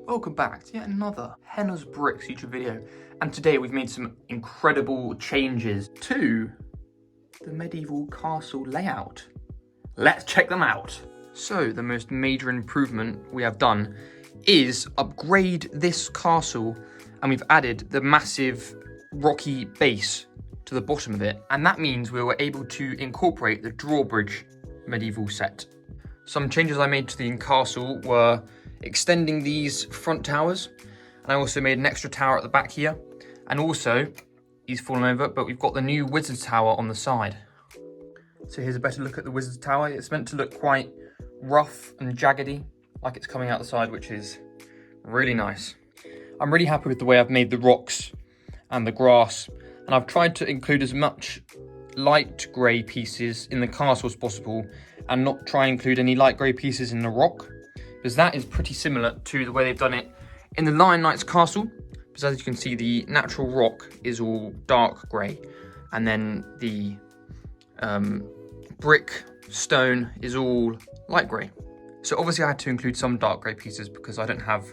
Welcome back to yet another Henna's Bricks YouTube video, and today we've made some incredible changes to the medieval castle layout. Let's check them out. So the most major improvement we have done is upgrade this castle, and we've added the massive rocky base to the bottom of it, and that means we were able to incorporate the drawbridge medieval set. Some changes I made to the castle were extending these front towers, and I also made an extra tower at the back here, and also he's fallen over, but we've got the new wizard's tower on the side. So here's a better look at the wizard's tower. It's meant to look quite rough and jaggedy, like it's coming out the side, which is really nice. I'm really happy with the way I've made the rocks and the grass, and I've tried to include as much light grey pieces in the castle as possible and not try and include any light grey pieces in the rock, because that is pretty similar to the way they've done it in the Lion Knight's castle. Because as you can see, the natural rock is all dark grey, and then the brick stone is all light grey. So obviously I had to include some dark grey pieces because I don't have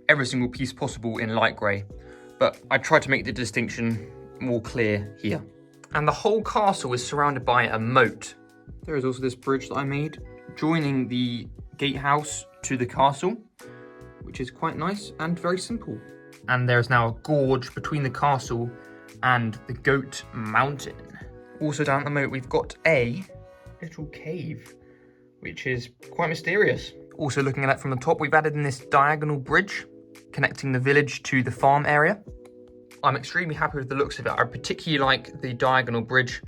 every single piece possible in light grey, but I tried to make the distinction more clear here. And the whole castle is surrounded by a moat. There is also this bridge that I made joining the gatehouse to the castle, which is quite nice and very simple. And there is now a gorge between the castle and the Goat Mountain. Also down at the moat we've got a little cave, which is quite mysterious. Also looking at it from the top, we've added in this diagonal bridge connecting the village to the farm area. I'm extremely happy with the looks of it. I particularly like the diagonal bridge,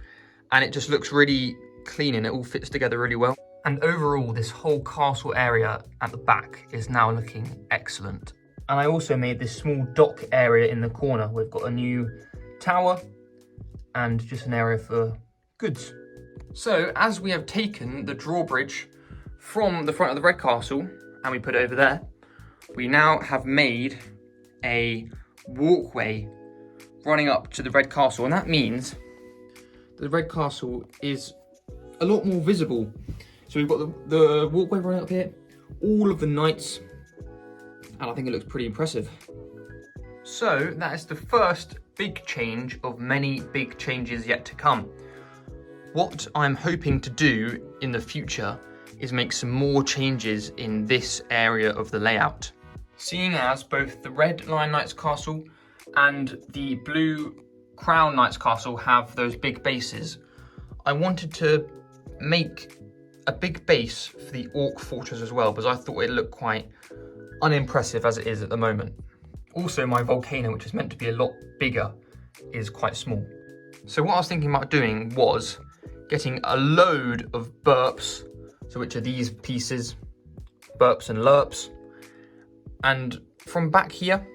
and it just looks really clean and it all fits together really well. And overall, this whole castle area at the back is now looking excellent. And I also made this small dock area in the corner. We've got a new tower and just an area for goods. So as we have taken the drawbridge from the front of the Red Castle and we put it over there, we now have made a walkway running up to the Red Castle. And that means the Red Castle is a lot more visible. So we've got the walkway running up here, all of the knights, and I think it looks pretty impressive. So that is the first big change of many big changes yet to come. What I'm hoping to do in the future is make some more changes in this area of the layout. Seeing as both the Red Lion Knight's Castle and the Blue Crown Knight's Castle have those big bases, I wanted to make a big base for the Orc Fortress as well, because I thought it looked quite unimpressive as it is at the moment. Also, my volcano, which is meant to be a lot bigger, is quite small. So what I was thinking about doing was getting a load of burps, so which are these pieces, burps and lerps, and from back here,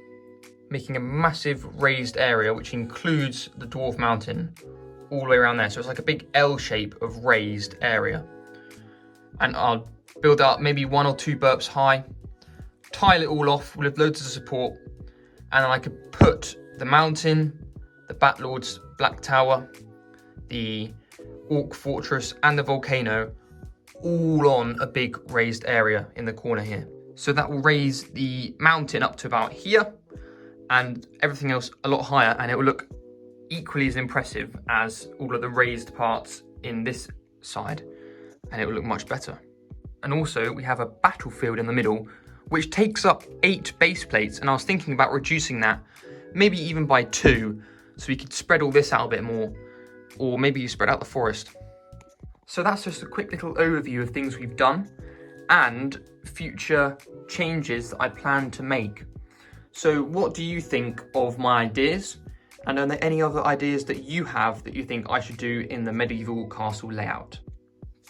making a massive raised area, which includes the Dwarf Mountain all the way around there. So it's like a big L shape of raised area. And I'll build up maybe 1 or 2 burps high, tile it all off with loads of support, and then I could put the mountain, the Bat Lord's Black Tower, the Orc Fortress, and the volcano all on a big raised area in the corner here. So that will raise the mountain up to about here, and everything else a lot higher, and it will look equally as impressive as all of the raised parts in this side, and it will look much better. And also we have a battlefield in the middle, which takes up 8 base plates, and I was thinking about reducing that, maybe even by 2, so we could spread all this out a bit more, or maybe you spread out the forest. So that's just a quick little overview of things we've done and future changes that I plan to make. So what do you think of my ideas? And are there any other ideas that you have that you think I should do in the medieval castle layout?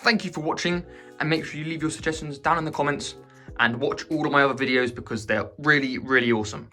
Thank you for watching, and make sure you leave your suggestions down in the comments and watch all of my other videos because they're really, really awesome.